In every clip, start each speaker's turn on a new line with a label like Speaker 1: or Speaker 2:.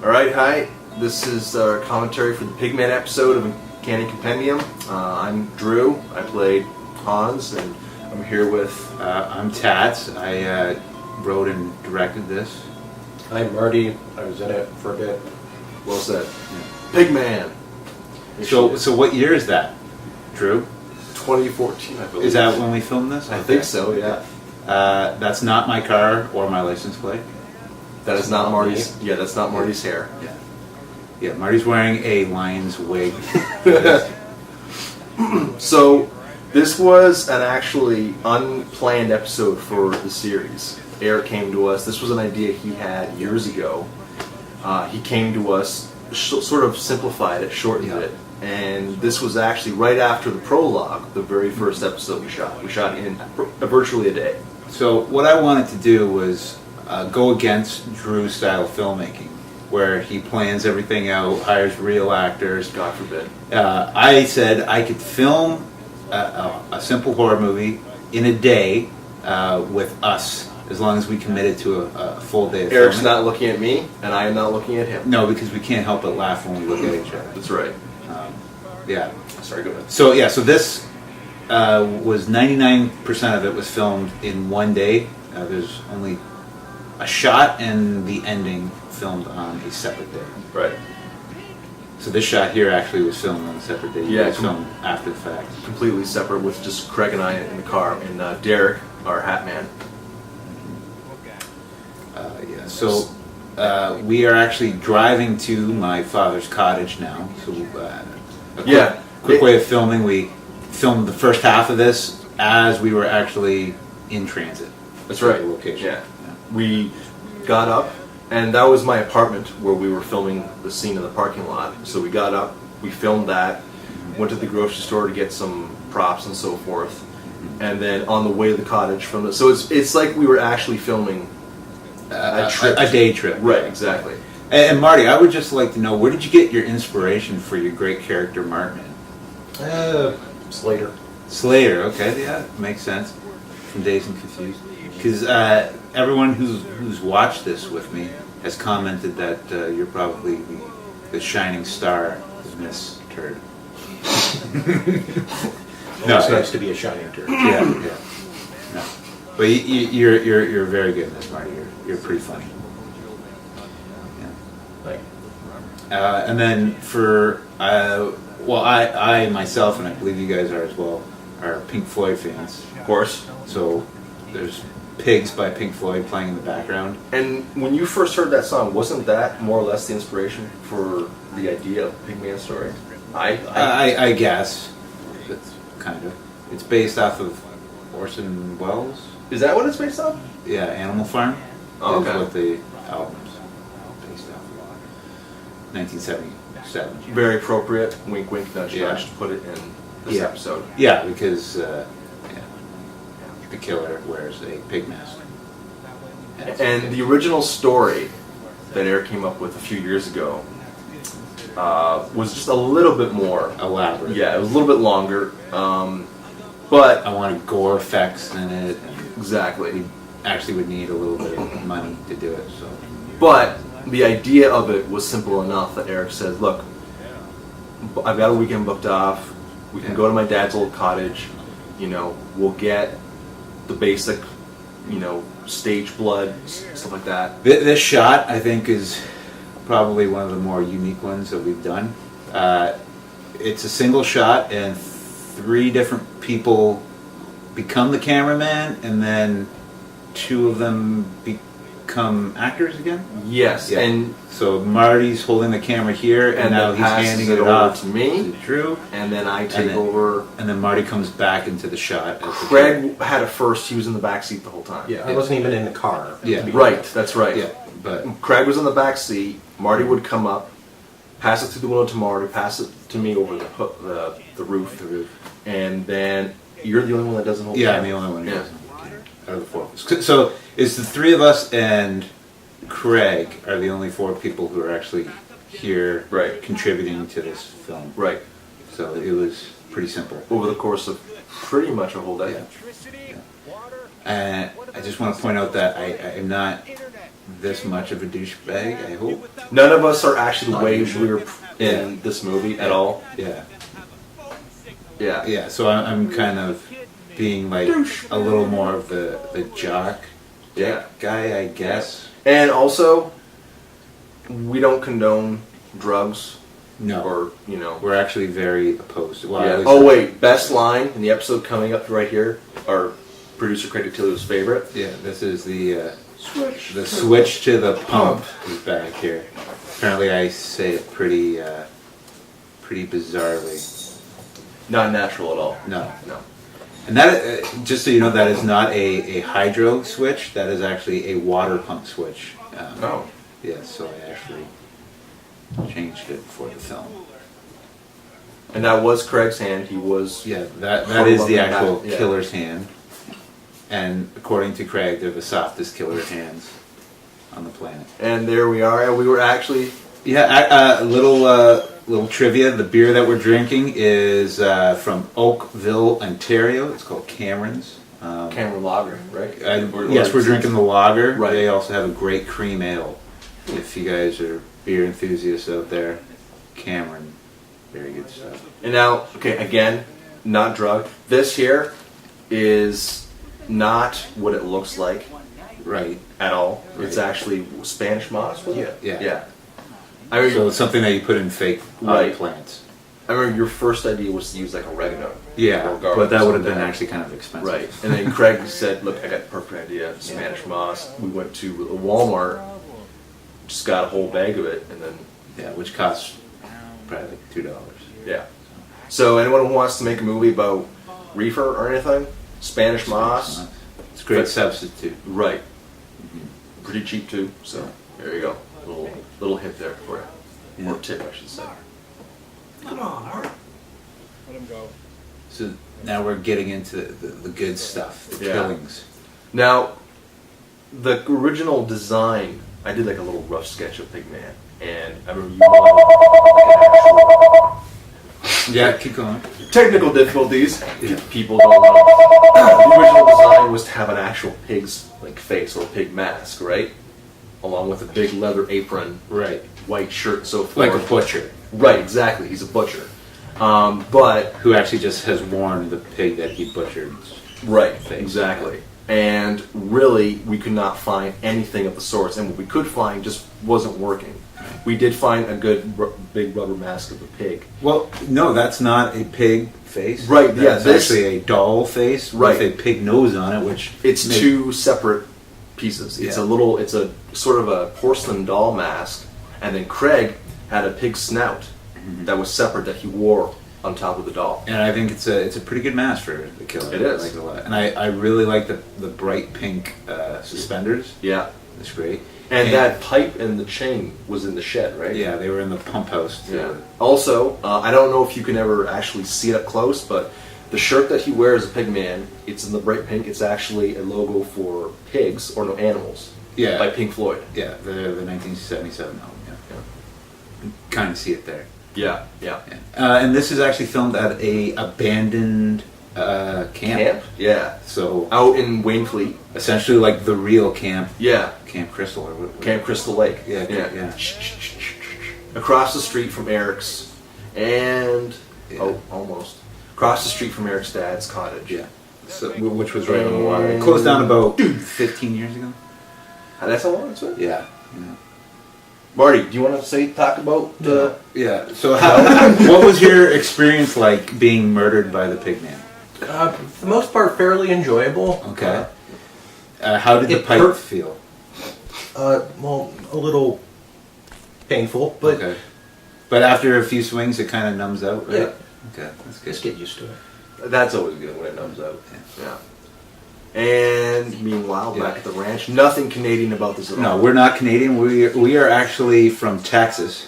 Speaker 1: Alright, hi. This is our commentary for the Pigman episode of Uncanny Compendium. I'm Drew. I played Hans, and I'm here with...
Speaker 2: I'm Tats. I wrote and directed this.
Speaker 3: I'm Marty. I was in it for a bit.
Speaker 1: Well said. Pigman!
Speaker 2: So what year is that, Drew?
Speaker 1: 2014, I believe.
Speaker 2: Is that when we filmed this?
Speaker 1: I think so, yeah.
Speaker 2: That's not my car or my license plate.
Speaker 1: That is not Marty's... Yeah, that's not Marty's hair.
Speaker 2: Yeah, Marty's wearing a lion's wig.
Speaker 1: So, this was an actually unplanned episode for the series. Eric came to us. This was an idea he had years ago. He came to us, sort of simplified it, shortened it, and this was actually right after the prologue, the very first episode we shot. We shot in virtually a day.
Speaker 2: So what I wanted to do was go against Drew's style of filmmaking, where he plans everything out, hires real actors.
Speaker 1: God forbid.
Speaker 2: I said I could film a simple horror movie in a day with us, as long as we committed to a full day of
Speaker 1: Eric's
Speaker 2: filming.
Speaker 1: not looking at me, and I am not looking at him.
Speaker 2: No, because we can't help but laugh when we look at each other.
Speaker 1: That's right.
Speaker 2: Yeah.
Speaker 1: Sorry, go ahead.
Speaker 2: So this was 99% of it was filmed in one day. There's only a shot and the ending filmed on a separate day.
Speaker 1: Right.
Speaker 2: So this shot here actually was filmed on a separate day.
Speaker 1: Yeah,
Speaker 2: It was filmed after the fact.
Speaker 1: Completely separate, with just Craig and I in the car, and Derek, our hat man.
Speaker 2: So we are actually driving to my father's cottage now. So quick way of filming. We filmed the first half of this as we were actually in transit.
Speaker 1: That's right.
Speaker 2: The location.
Speaker 1: Yeah. We got up, and that was my apartment where we were filming the scene in the parking lot. So we got up, we filmed that, went to the grocery store to get some props and so forth, and then on the way to the cottage filmed it. So it's like we were actually filming
Speaker 2: a day trip.
Speaker 1: Right, exactly.
Speaker 2: And Marty, I would just like to know, where did you get your inspiration for your great character Martin?
Speaker 3: Slater.
Speaker 2: Slater, okay, yeah, makes sense. From Dazed and Confused. Because everyone who's watched this with me has commented that you're probably the shining star of Miss Turd.
Speaker 3: No, it's nice to be a shining turd.
Speaker 2: Yeah. No. But you're very good in this, Marty. You're pretty funny. Yeah. And then for I myself, and I believe you guys are as well, are Pink Floyd fans.
Speaker 1: Of course.
Speaker 2: So there's Pigs by Pink Floyd playing in the background.
Speaker 1: And when you first heard that song, wasn't that more or less the inspiration for the idea of Pigman story?
Speaker 2: I guess. It's kind of. It's based off of Orson Welles.
Speaker 1: Is that what it's based off?
Speaker 2: Yeah, Animal Farm.
Speaker 1: Oh,
Speaker 2: is
Speaker 1: okay.
Speaker 2: what the album's based off of. 1977.
Speaker 1: Very appropriate. Wink, wink, nudge, nudge to put it in this episode.
Speaker 2: Yeah, because the killer wears a pig mask.
Speaker 1: And the original story that Eric came up with a few years ago was just a little bit more
Speaker 2: elaborate.
Speaker 1: Yeah, it was a little bit longer. But
Speaker 2: I wanted gore effects in it.
Speaker 1: Exactly.
Speaker 2: We actually would need a little bit of money to do it. So,
Speaker 1: but the idea of it was simple enough that Eric said, "Look, I've got a weekend booked off. We can go to my dad's old cottage. You know, we'll get the basic, stage blood, stuff like that."
Speaker 2: This shot, I think, is probably one of the more unique ones that we've done. It's a single shot, and 3 different people become the cameraman, and then 2 of them become actors again?
Speaker 1: Yes,
Speaker 2: yeah.
Speaker 1: And
Speaker 2: so Marty's holding the camera here, and now he's handing it off
Speaker 1: to me.
Speaker 2: Drew,
Speaker 1: and then I take over.
Speaker 2: And then Marty comes back into the shot.
Speaker 1: Craig had it first. He was in the back seat the whole time.
Speaker 3: Yeah, I wasn't even in the car.
Speaker 2: Yeah,
Speaker 1: right. That's right.
Speaker 2: Yeah, but
Speaker 1: Craig was in the back seat. Marty would come up, pass it through the window to Marty, pass it to me over the roof, and then you're the only one that doesn't hold.
Speaker 2: Yeah, I'm the only one.
Speaker 1: Yeah.
Speaker 2: Out of the 4 of us. So it's the 3 of us and Craig are the only 4 people who are actually here,
Speaker 1: right,
Speaker 2: contributing to this film.
Speaker 1: Right.
Speaker 2: So it was pretty simple
Speaker 1: over the course of pretty much a whole day.
Speaker 2: Yeah. And I just want to point out that I'm not this much of a douchebag, I hope.
Speaker 1: None of us are actually the
Speaker 3: Not
Speaker 1: way
Speaker 3: usually.
Speaker 1: we were in this movie at all.
Speaker 2: Yeah.
Speaker 1: Yeah.
Speaker 2: Yeah, so I'm kind of being like a little more of the jock
Speaker 1: Yeah.
Speaker 2: guy, I guess.
Speaker 1: And also, we don't condone drugs.
Speaker 2: No.
Speaker 1: Or, you know.
Speaker 2: We're actually very opposed. Well,
Speaker 1: Yeah.
Speaker 2: at least-
Speaker 1: Oh, wait. Best line in the episode coming up right here. Our producer Craig Tilio's favorite.
Speaker 2: Yeah, this is the
Speaker 1: Switch.
Speaker 2: the switch to the pump is back here. Apparently I say it pretty bizarrely.
Speaker 1: Not natural at all.
Speaker 2: No.
Speaker 1: No.
Speaker 2: And that, just so you know, that is not a hydro switch. That is actually a water pump switch.
Speaker 1: Oh.
Speaker 2: Yeah, so I actually changed it for the film.
Speaker 1: And that was Craig's hand. He was.
Speaker 2: Yeah, that is the actual
Speaker 1: Yeah.
Speaker 2: killer's hand. And according to Craig, they're the softest killer hands on the planet.
Speaker 1: And there we are. And we were actually.
Speaker 2: Yeah, a little trivia. The beer that we're drinking is from Oakville, Ontario. It's called Cameron's.
Speaker 1: Cameron Lager, right?
Speaker 2: Yes, we're drinking the lager.
Speaker 1: Right.
Speaker 2: They also have a great cream ale. If you guys are beer enthusiasts out there, Cameron, very good stuff.
Speaker 1: And now, okay, again, not drug. This here is not what it looks like
Speaker 2: Right.
Speaker 1: at all.
Speaker 2: Right.
Speaker 1: It's actually Spanish moss, was it?
Speaker 2: Yeah.
Speaker 1: Yeah. I mean,
Speaker 2: So it's something that you put in fake
Speaker 1: Right.
Speaker 2: plants.
Speaker 1: I remember your first idea was to use like oregano.
Speaker 2: Yeah,
Speaker 1: or garlic
Speaker 2: but that
Speaker 1: or
Speaker 2: would have been
Speaker 1: something.
Speaker 2: actually kind of expensive.
Speaker 1: Right. And then Craig said, look, I got the perfect idea, Spanish moss. We went to a Walmart, just got a whole bag of it, and then,
Speaker 2: Yeah, which costs probably like $2.
Speaker 1: yeah. So anyone who wants to make a movie about reefer or anything, Spanish moss,
Speaker 2: It's a great
Speaker 1: But-
Speaker 2: substitute.
Speaker 1: right. Pretty cheap too, so there you go. Little hint there for you.
Speaker 2: Yeah.
Speaker 1: Or tip, I should say. Come on, Art.
Speaker 4: Let him go.
Speaker 2: So now we're getting into the good stuff, the
Speaker 1: Yeah.
Speaker 2: killings.
Speaker 1: Now, the original design, I did like a little rough sketch of Pigman, and I remember you wanted
Speaker 2: Yeah, keep going.
Speaker 1: technical difficulties.
Speaker 2: Yeah.
Speaker 1: People don't know. The original design was to have an actual pig's like face or pig mask, right? Along with a big leather apron,
Speaker 2: Right.
Speaker 1: white shirt, and so forth.
Speaker 2: Like a butcher
Speaker 1: Right, exactly. He's a butcher. But
Speaker 2: who actually just has worn the pig that he butchered.
Speaker 1: right,
Speaker 2: Face.
Speaker 1: exactly. And really, we could not find anything of the sorts, and what we could find just wasn't working. We did find a good big rubber mask of a pig.
Speaker 2: Well, no, that's not a pig face.
Speaker 1: Right, yeah,
Speaker 2: That's
Speaker 1: this-
Speaker 2: actually a doll face
Speaker 1: Right.
Speaker 2: with a pig nose on it, which
Speaker 1: It's
Speaker 2: makes-
Speaker 1: two separate pieces. It's
Speaker 2: Yeah.
Speaker 1: it's a sort of a porcelain doll mask, and then Craig had a pig snout that was separate that he wore on top of the doll.
Speaker 2: And I think it's a pretty good mask for the killer.
Speaker 1: It is.
Speaker 2: I like it a lot. And I really like the bright pink suspenders.
Speaker 1: Yeah.
Speaker 2: That's great.
Speaker 1: And that pipe and the chain was in the shed, right?
Speaker 2: Yeah, they were in the pump house too.
Speaker 1: Yeah. Also, I don't know if you can ever actually see it up close, but the shirt that he wears, a pig man, it's in the bright pink. It's actually a logo for pigs or no animals.
Speaker 2: Yeah.
Speaker 1: By Pink Floyd.
Speaker 2: Yeah, the 1977 album. Yeah. Kind of see it there.
Speaker 1: Yeah. Yeah.
Speaker 2: Yeah. And this is actually filmed at a abandoned camp.
Speaker 1: Yeah.
Speaker 2: So
Speaker 1: Out in Wainfleet.
Speaker 2: essentially like the real camp,
Speaker 1: Yeah.
Speaker 2: Camp Crystal or what?
Speaker 1: Camp Crystal Lake.
Speaker 2: Yeah, yeah.
Speaker 1: Across the street from Eric's, and
Speaker 2: Yeah.
Speaker 1: oh, almost across the street from Eric's dad's cottage.
Speaker 2: Yeah. So, which was right on the water. It closed down about 15 years ago.
Speaker 1: That's how long it's been.
Speaker 2: Yeah.
Speaker 1: Marty, do you want to talk about the?
Speaker 2: Yeah. So what was your experience like being murdered by the pig man?
Speaker 3: For the most part, fairly enjoyable.
Speaker 2: Okay. How did the
Speaker 3: It
Speaker 2: pipe
Speaker 3: hurt.
Speaker 2: feel?
Speaker 3: Well, a little painful, but
Speaker 2: Okay. But after a few swings, it kind of numbs out, right?
Speaker 3: Yeah.
Speaker 2: Okay, that's good.
Speaker 3: just get used to it.
Speaker 1: That's always good when it numbs out. Yeah. And meanwhile,
Speaker 2: Yeah.
Speaker 1: back at the ranch, nothing Canadian about this at all.
Speaker 2: No, we're not Canadian. We are actually from Texas.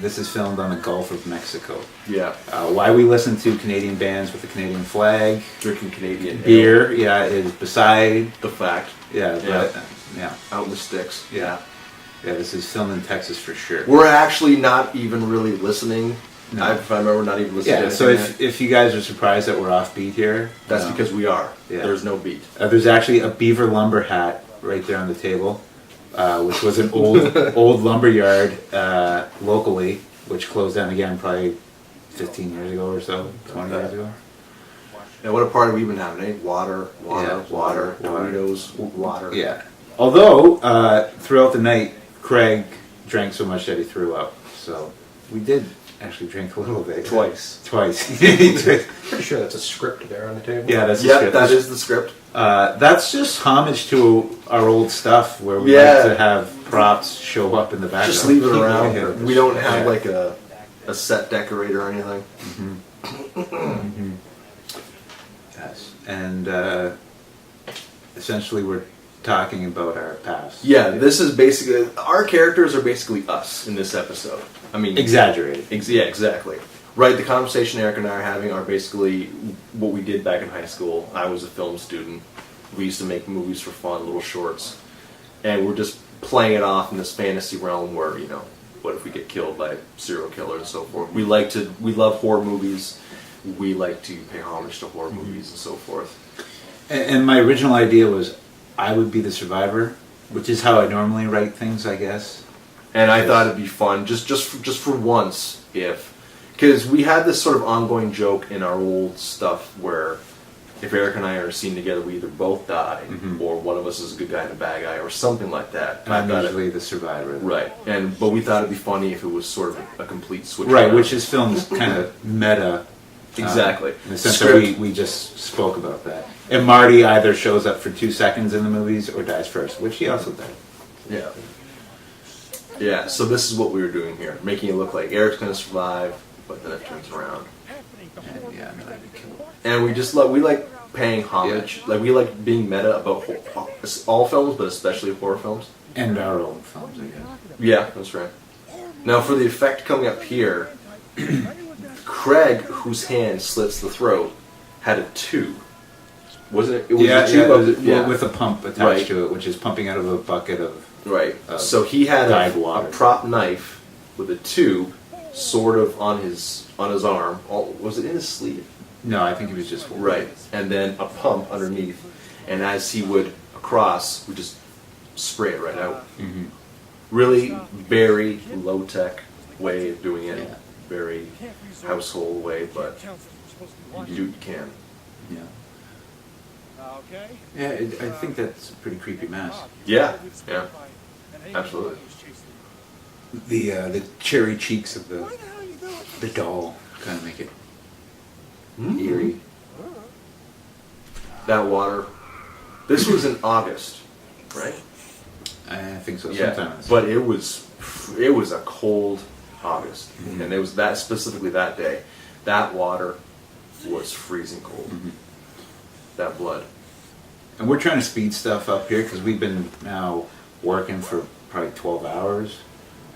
Speaker 2: This is filmed on the Gulf of Mexico.
Speaker 1: Yeah.
Speaker 2: Why we listen to Canadian bands with the Canadian flag,
Speaker 1: Drinking Canadian
Speaker 2: beer, yeah, is beside.
Speaker 1: The fact.
Speaker 2: Yeah,
Speaker 1: Yeah.
Speaker 2: but, yeah,
Speaker 1: Out in the sticks.
Speaker 2: yeah. This is filmed in Texas for sure.
Speaker 1: We're actually not even really listening.
Speaker 2: No.
Speaker 1: If I remember, not even listening.
Speaker 2: Yeah,
Speaker 1: to
Speaker 2: so
Speaker 1: anything
Speaker 2: if you guys are surprised that we're offbeat here,
Speaker 1: that's
Speaker 2: no.
Speaker 1: because we are.
Speaker 2: Yeah.
Speaker 1: There's no beat.
Speaker 2: There's actually a beaver lumber hat right there on the table. which was an old lumber yard locally, which closed down again probably 15 years ago or so, 20 years ago.
Speaker 1: And what a party we've been having, eh? Water,
Speaker 2: Water.
Speaker 1: Doritos, water.
Speaker 2: Yeah. Although, throughout the night, Craig drank so much that he threw up. So, we did actually drink a little bit.
Speaker 1: Twice.
Speaker 3: Pretty sure that's a script there on the table.
Speaker 2: Yeah, that's the
Speaker 1: Yep,
Speaker 2: script.
Speaker 1: that is the script.
Speaker 2: That's just homage to our old stuff where we
Speaker 1: Yeah.
Speaker 2: like to have props show up in the background.
Speaker 1: Just leave it around.
Speaker 2: Yeah.
Speaker 1: We don't have
Speaker 2: Yeah.
Speaker 1: like a set decorator or anything.
Speaker 2: Yes. And essentially we're talking about our past.
Speaker 1: Yeah, this is basically, our characters are basically us in this episode. I mean,
Speaker 2: Exaggerated.
Speaker 1: Yeah, exactly. Right, the conversation Eric and I are having are basically what we did back in high school. I was a film student. We used to make movies for fun, little shorts. And we're just playing it off in this fantasy realm where, you know, what if we get killed by serial killers and so forth. We love horror movies. We like to pay homage to horror movies and so forth.
Speaker 2: And my original idea was I would be the survivor, which is how I normally write things, I guess.
Speaker 1: And I thought it'd be fun, just for once, because we had this sort of ongoing joke in our old stuff where if Eric and I are seen together, we either both die, or one of us is a good guy and a bad guy, or something like that.
Speaker 2: And I'm usually the survivor.
Speaker 1: Right, but we thought it'd be funny if it was sort of a complete switch.
Speaker 2: Right,
Speaker 1: around.
Speaker 2: which is film's kind of meta.
Speaker 1: Exactly.
Speaker 2: In the sense
Speaker 1: Script.
Speaker 2: that we just spoke about that. And Marty either shows up for 2 seconds in the movies or dies first, which he also did.
Speaker 1: Yeah. Yeah, so this is what we were doing here, making it look like Eric's going to survive, but then it turns around.
Speaker 2: And yeah, no, that'd be cool.
Speaker 1: And we like paying homage, like we like being meta about all films, but especially horror films.
Speaker 2: And our own films, I guess.
Speaker 1: Yeah, that's right. Now for the effect coming up here, Craig, whose hand slits the throat, had a tube. Wasn't it? It was a tube
Speaker 2: with a pump attached
Speaker 1: Right.
Speaker 2: to it, which is pumping out of a bucket of
Speaker 1: Right. So he had
Speaker 2: dyed
Speaker 1: a
Speaker 2: water.
Speaker 1: prop knife with a tube, sort of on his arm. Was it in his sleeve?
Speaker 2: No, I think he was just holding
Speaker 1: Right.
Speaker 2: it.
Speaker 1: And then a pump underneath, and as he would cross, we just spray it right out.
Speaker 2: Mm-hmm.
Speaker 1: Really very low tech way of doing it.
Speaker 2: Yeah.
Speaker 1: Very household way, but you do what you can.
Speaker 2: Yeah.
Speaker 4: Okay.
Speaker 2: Yeah, I think that's a pretty creepy mask.
Speaker 1: Yeah. Absolutely.
Speaker 2: The cherry cheeks of the doll kind of make it eerie.
Speaker 1: That water. This was in August, right?
Speaker 2: I think so.
Speaker 1: Yeah.
Speaker 2: Sometime.
Speaker 1: But it was a cold August, and it was that specifically that day. That water was freezing cold. That blood.
Speaker 2: And we're trying to speed stuff up here because we've been now working for probably 12 hours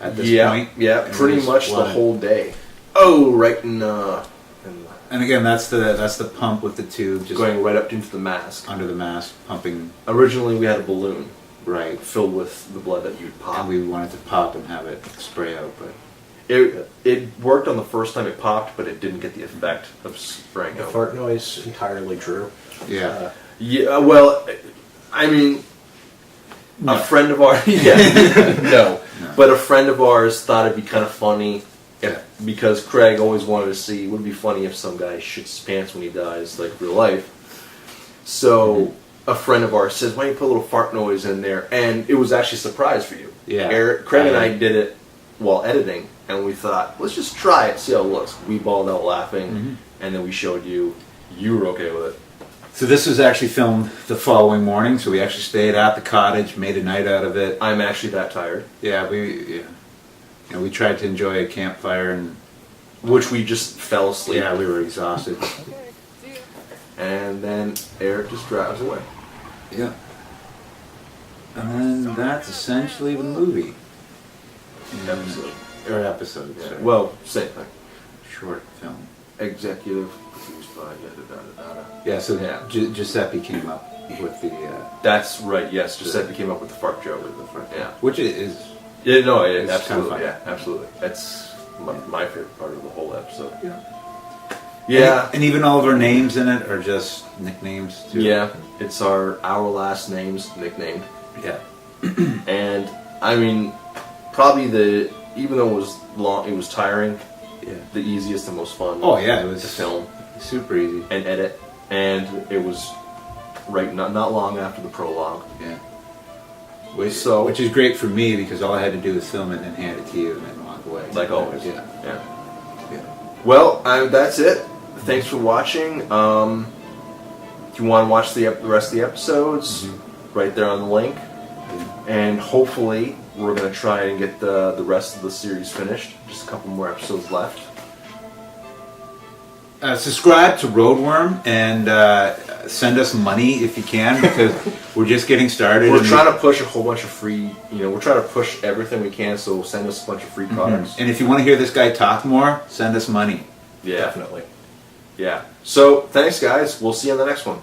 Speaker 2: at this point.
Speaker 1: Yeah,
Speaker 2: And we
Speaker 1: pretty
Speaker 2: just
Speaker 1: much the
Speaker 2: wanna-
Speaker 1: whole day. Oh, right in
Speaker 2: And again, that's the pump with the tube just
Speaker 1: going right up into the mask.
Speaker 2: under the mask, pumping
Speaker 1: Originally, we had a balloon
Speaker 2: right.
Speaker 1: filled with the blood that you'd pop.
Speaker 2: And we wanted to pop and have it spray out, but
Speaker 1: It worked on the first time it popped, but it didn't get the effect of spraying
Speaker 3: The
Speaker 1: out.
Speaker 3: fart noise, entirely true.
Speaker 2: yeah.
Speaker 1: Yeah, well, I mean,
Speaker 2: No.
Speaker 1: a friend of ours, no, but a friend of ours thought it'd be kind of funny because Craig always wanted to see, would it be funny if some guy shits his pants when he dies, like real life. So a friend of ours says, why don't you put a little fart noise in there? And it was actually a surprise for you.
Speaker 2: Yeah.
Speaker 1: Craig and I did it while editing, and we thought, let's just try it, see how it looks. We balled out laughing, and then we showed you. You were okay with it.
Speaker 2: So this was actually filmed the following morning, so we actually stayed at the cottage, made a night out of it.
Speaker 1: I'm actually that tired.
Speaker 2: Yeah, we tried to enjoy a campfire, and
Speaker 1: Which we just fell asleep.
Speaker 2: yeah, we were exhausted.
Speaker 1: And then Eric just drives away.
Speaker 2: Yeah. And then that's essentially the movie.
Speaker 1: Episode.
Speaker 2: Or episode,
Speaker 1: Yeah.
Speaker 2: sorry.
Speaker 1: Well, same thing.
Speaker 2: Short film.
Speaker 1: Executive produced by yada.
Speaker 2: Yeah, so
Speaker 1: Yeah.
Speaker 2: Giuseppe came up with the...
Speaker 1: That's right. Yes, Giuseppe came up with the fart joke. Yeah.
Speaker 2: which is...
Speaker 1: Yeah. No. Yeah,
Speaker 2: It's
Speaker 1: absolutely.
Speaker 2: kinda
Speaker 1: Yeah. Absolutely. That's my favorite part of the whole episode.
Speaker 2: Yeah.
Speaker 1: Yeah.
Speaker 2: And even all of our names in it are just nicknames, too.
Speaker 1: Yeah. It's our last names nicknamed.
Speaker 2: Yeah.
Speaker 1: And I mean, probably even though it was long, it was tiring.
Speaker 2: Yeah.
Speaker 1: The easiest and most fun.
Speaker 2: Oh yeah, it was
Speaker 1: to film
Speaker 2: super easy.
Speaker 1: and edit, and it was not long after the prologue.
Speaker 2: Yeah.
Speaker 1: So-
Speaker 2: Which is great for me because all I had to do was film it and then hand it to you and then walk away.
Speaker 1: Like always.
Speaker 2: Yeah.
Speaker 1: Yeah.
Speaker 2: Yeah.
Speaker 1: Well, that's it. Thanks for watching. If you want to watch the rest of the episodes, right there on the link. And hopefully, we're going to try and get the rest of the series finished. Just a couple more episodes left.
Speaker 2: Subscribe to Roadworm and send us money if you can because we're just getting started.
Speaker 1: We're trying to push a whole bunch of free, we're trying to push everything we can, so send us a bunch of free products.
Speaker 2: And if you want to hear this guy talk more, send us money.
Speaker 1: Yeah.
Speaker 3: Definitely.
Speaker 1: Yeah. So, thanks guys. We'll see you on the next one.